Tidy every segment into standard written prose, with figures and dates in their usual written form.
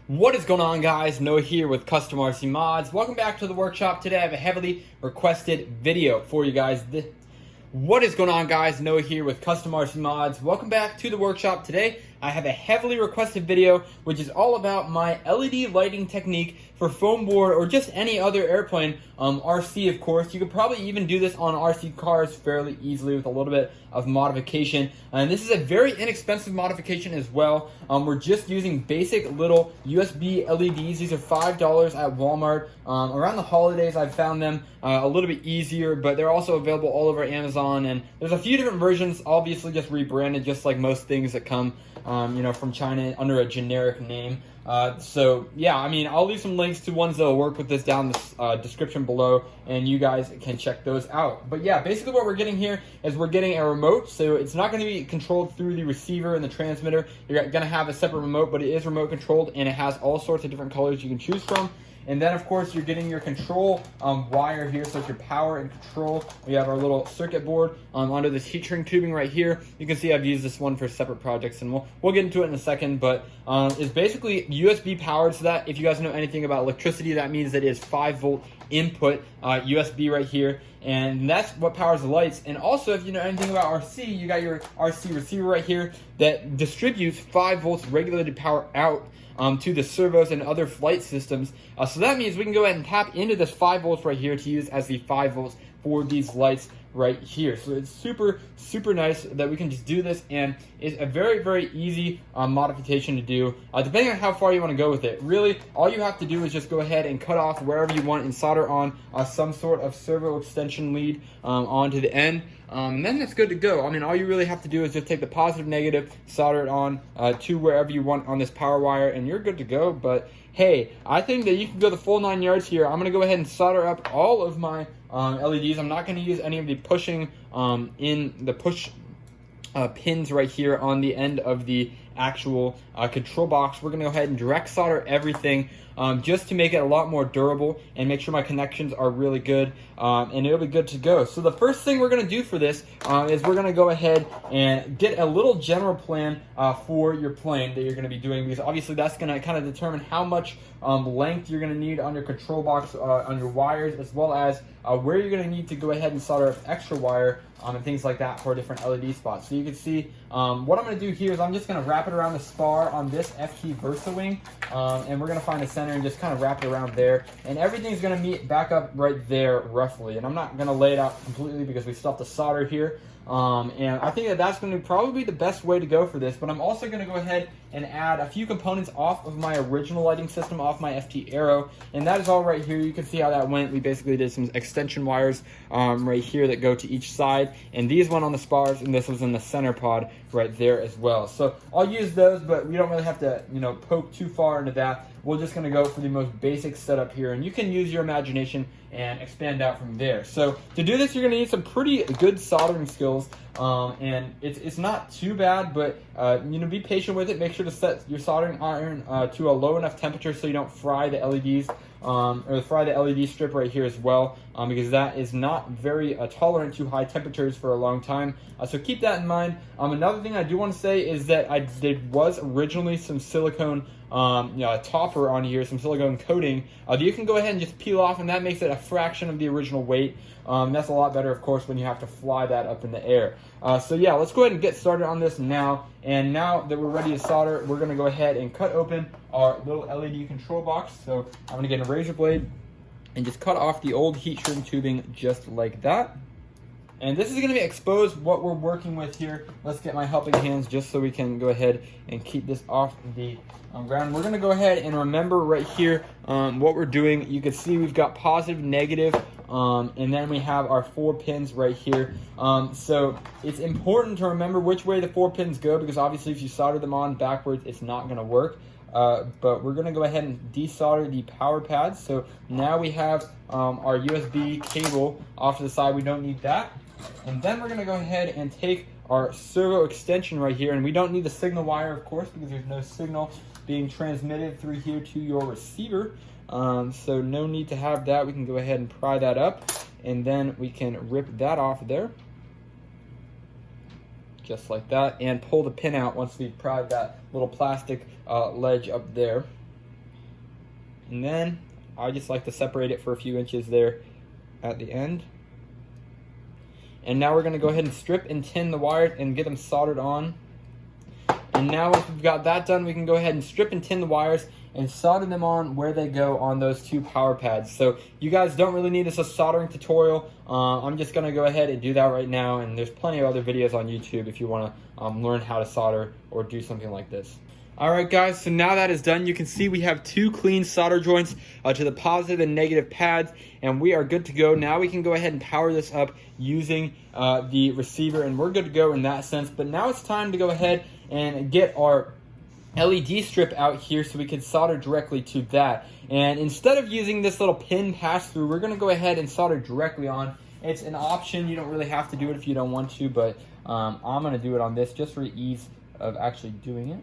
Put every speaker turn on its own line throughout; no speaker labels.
What is going on, guys? Noah here with Custom RC Mods. Welcome back to the workshop. Today I have a heavily requested video for you guys. What is going on, guys? Noah here with Custom RC Mods. Welcome back to the workshop. Today I have a heavily requested video which is all about my LED lighting technique for foam board or just any other airplane, RC of course. You could probably even do this on RC cars fairly easily with a little bit of modification. And this is a very inexpensive modification as well. We're just using basic little USB LEDs. These are $5 at Walmart. Around the holidays I've found them a little bit easier, but they're also available all over Amazon, and there's a few different versions, obviously just rebranded, just like most things that come from China under a generic name. So yeah, I mean, I'll leave some links to ones that will work with this down the description below, and you guys can check those out. But yeah, basically what we're getting here is we're getting a remote, so it's not going to be controlled through the receiver and the transmitter. You're going to have a separate remote, but it is remote controlled, and it has all sorts of different colors you can choose from. And then, of course, you're getting your control wire here, so it's your power and control. We have our little circuit board under this heat shrink tubing right here. You can see I've used this one for separate projects, and we'll get into it in a second. But it's basically USB powered, so that if you guys know anything about electricity, that means that it is 5-volt input USB right here. And that's what powers the lights. And also, if you know anything about RC, you got your RC receiver right here that distributes 5 volts regulated power out to the servos and other flight systems. So that means we can go ahead and tap into this 5 volts right here to use as the 5 volts for these lights right here. So it's super nice that we can just do this, and it's a very easy modification to do, depending on how far you want to go with it. Really, all you have to do is just go ahead and cut off wherever you want and solder on some sort of servo extension lead onto the end. And then it's good to go. I mean, all you really have to do is just take the positive, negative, solder it on to wherever you want on this power wire, and you're good to go. But hey, I think that you can go the full 9 yards here. I'm going to go ahead and solder up all of my LEDs. I'm not going to use any of the pushing in the push pins right here on the end of the actual control box. We're going to go ahead and direct solder everything just to make it a lot more durable and make sure my connections are really good, and it'll be good to go. So the first thing we're going to do for this is we're going to go ahead and get a little general plan for your plane that you're going to be doing, because obviously that's going to kind of determine how much length you're going to need on your control box, on your wires, as well as where you're going to need to go ahead and solder up extra wire and things like that for different LED spots. So you can see what I'm going to do here is I'm just going to wrap it around the spar on this FT Versa wing, and we're going to find a center and just kind of wrap it around there, and everything's going to meet back up right there roughly. And I'm not going to lay it out completely because we still have to solder here. And I think that that's going to probably be the best way to go for this, but I'm also going to go ahead and add a few components off of my original lighting system, off my FT Aero, and that is all right here. You can see how that went. We basically did some extension wires right here that go to each side, and these went on the spars, and this was in the center pod right there as well. So I'll use those, but we don't really have to, poke too far into that. We're just going to go for the most basic setup here, and you can use your imagination and expand out from there. So to do this, you're going to need some pretty good soldering skills, and it's not too bad, but be patient with it. Make sure to set your soldering iron to a low enough temperature so you don't fry the LEDs, or fry the LED strip right here as well, because that is not very tolerant to high temperatures for a long time. So keep that in mind. Another thing I do want to say is that there was originally some silicone topper on here, some silicone coating that you can go ahead and just peel off, and that makes it a fraction of the original weight. That's a lot better, of course, when you have to fly that up in the air. So yeah, let's go ahead and get started on this now. And now that we're ready to solder, we're going to go ahead and cut open our little LED control box. So I'm going to get a razor blade and just cut off the old heat shrink tubing just like that. And this is going to be exposed what we're working with here. Let's get my helping hands just so we can go ahead and keep this off the ground. We're going to go ahead and remember right here what we're doing. You can see we've got positive, negative, and then we have our 4 pins right here. So it's important to remember which way the 4 pins go, because obviously if you solder them on backwards, it's not going to work. But we're going to go ahead and desolder the power pads. So now we have our USB cable off to the side. We don't need that. And then we're going to go ahead and take our servo extension right here, and we don't need the signal wire, of course, because there's no signal being transmitted through here to your receiver. So no need to have that. We can go ahead and pry that up, and then we can rip that off there. Just like that, and pull the pin out once we've pried that little plastic ledge up there. And then I just like to separate it for a few inches there at the end. And now we're going to go ahead and strip and tin the wires and get them soldered on. And now once we've got that done, we can go ahead and strip and tin the wires and solder them on where they go on those two power pads. So you guys don't really need this a soldering tutorial. I'm just going to go ahead and do that right now, and there's plenty of other videos on YouTube if you want to learn how to solder or do something like this. Alright guys, so now that is done, you can see we have two clean solder joints to the positive and negative pads, and we are good to go. Now we can go ahead and power this up using the receiver, and we're good to go in that sense. But now it's time to go ahead and get our LED strip out here so we can solder directly to that. And instead of using this little pin pass-through, we're going to go ahead and solder directly on. It's an option. You don't really have to do it if you don't want to, but I'm going to do it on this just for ease of actually doing it.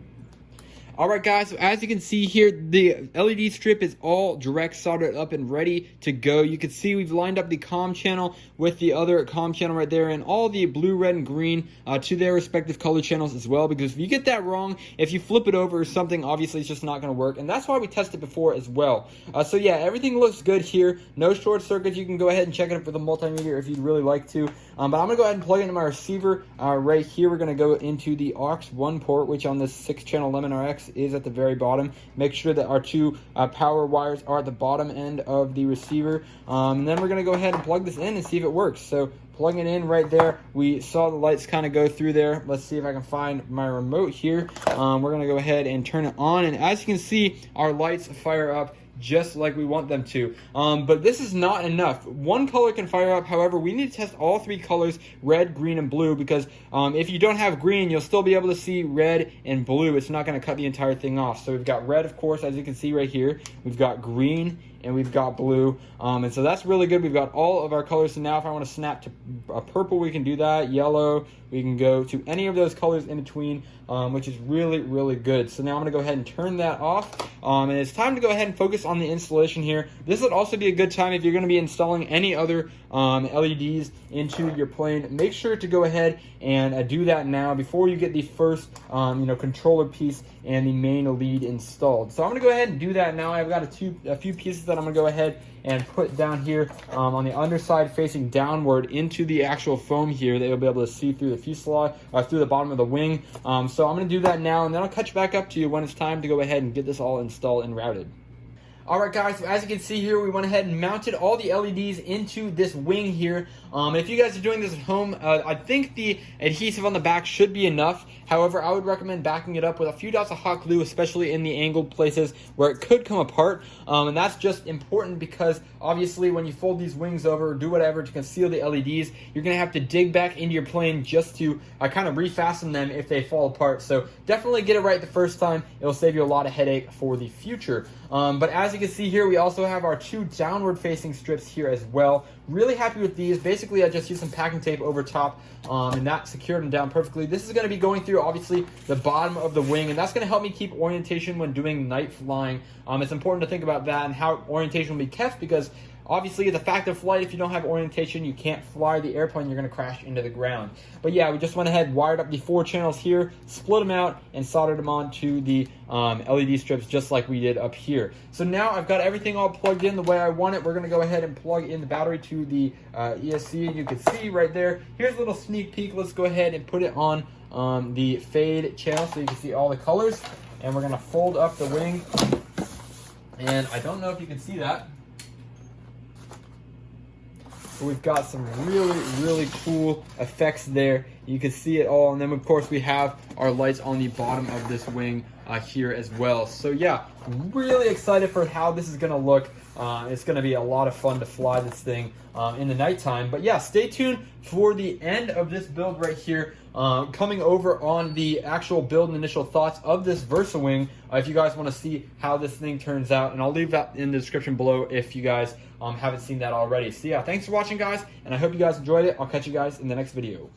Alright guys, so as you can see here, the LED strip is all direct soldered up and ready to go. You can see we've lined up the COM channel with the other COM channel right there, and all the blue, red, and green to their respective color channels as well, because if you get that wrong, if you flip it over or something, obviously it's just not going to work, and that's why we tested before as well. So yeah, everything looks good here. No short circuits. You can go ahead and check it up with a multimeter if you'd really like to. But I'm going to go ahead and plug it into my receiver right here. We're going to go into the aux1 port, which on this 6-channel Lemon RX is at the very bottom. Make sure that our two power wires are at the bottom end of the receiver. And then we're going to go ahead and plug this in and see if it works. So plugging it in right there, we saw the lights kind of go through there. Let's see if I can find my remote here. We're going to go ahead and turn it on, and as you can see, our lights fire up just like we want them to. But this is not enough. One color can fire up. However, we need to test all three colors, red, green, and blue, because if you don't have green, you'll still be able to see red and blue. It's not going to cut the entire thing off. So we've got red, of course, as you can see right here. We've got green, and we've got blue, and so that's really good. We've got all of our colors. So now if I want to snap to a purple, we can do that. Yellow, we can go to any of those colors in between, which is really, really good. So now I'm going to go ahead and turn that off, and it's time to go ahead and focus on the installation here. This would also be a good time if you're going to be installing any other LEDs into your plane. Make sure to go ahead and do that now before you get the first controller piece and the main lead installed. So I'm going to go ahead and do that now. I've got a few pieces that I'm going to go ahead and put down here on the underside facing downward into the actual foam here that you'll be able to see through the fuselage, through the bottom of the wing. So I'm going to do that now, and then I'll catch back up to you when it's time to go ahead and get this all installed and routed. Alright guys, so as you can see here, we went ahead and mounted all the LEDs into this wing here. If you guys are doing this at home, I think the adhesive on the back should be enough. However, I would recommend backing it up with a few dots of hot glue, especially in the angled places where it could come apart. And that's just important because obviously when you fold these wings over or do whatever to conceal the LEDs, you're going to have to dig back into your plane just to kind of refasten them if they fall apart. So definitely get it right the first time. It'll save you a lot of headache for the future. But as you can see here, we also have our two downward facing strips here as well. Really happy with these. Basically, I just used some packing tape over top, and that secured them down perfectly. This is going to be going through, obviously, the bottom of the wing, and that's going to help me keep orientation when doing night flying. It's important to think about that and how orientation will be kept, because obviously, the fact of flight, if you don't have orientation, you can't fly the airplane, you're going to crash into the ground. But yeah, we just went ahead, wired up the 4 channels here, split them out, and soldered them onto the LED strips just like we did up here. So now I've got everything all plugged in the way I want it. We're going to go ahead and plug in the battery to the ESC, and you can see right there. Here's a little sneak peek. Let's go ahead and put it on the fade channel so you can see all the colors. And we're going to fold up the wing. And I don't know if you can see that. We've got some really, really cool effects there. You can see it all. And then, of course, we have our lights on the bottom of this wing here as well. So, yeah, really excited for how this is going to look. It's going to be a lot of fun to fly this thing in the nighttime. But, yeah, stay tuned for the end of this build right here. Coming over on the actual build and initial thoughts of this VersaWing, if you guys want to see how this thing turns out, and I'll leave that in the description below if you guys haven't seen that already. So yeah, thanks for watching guys, and I hope you guys enjoyed it. I'll catch you guys in the next video.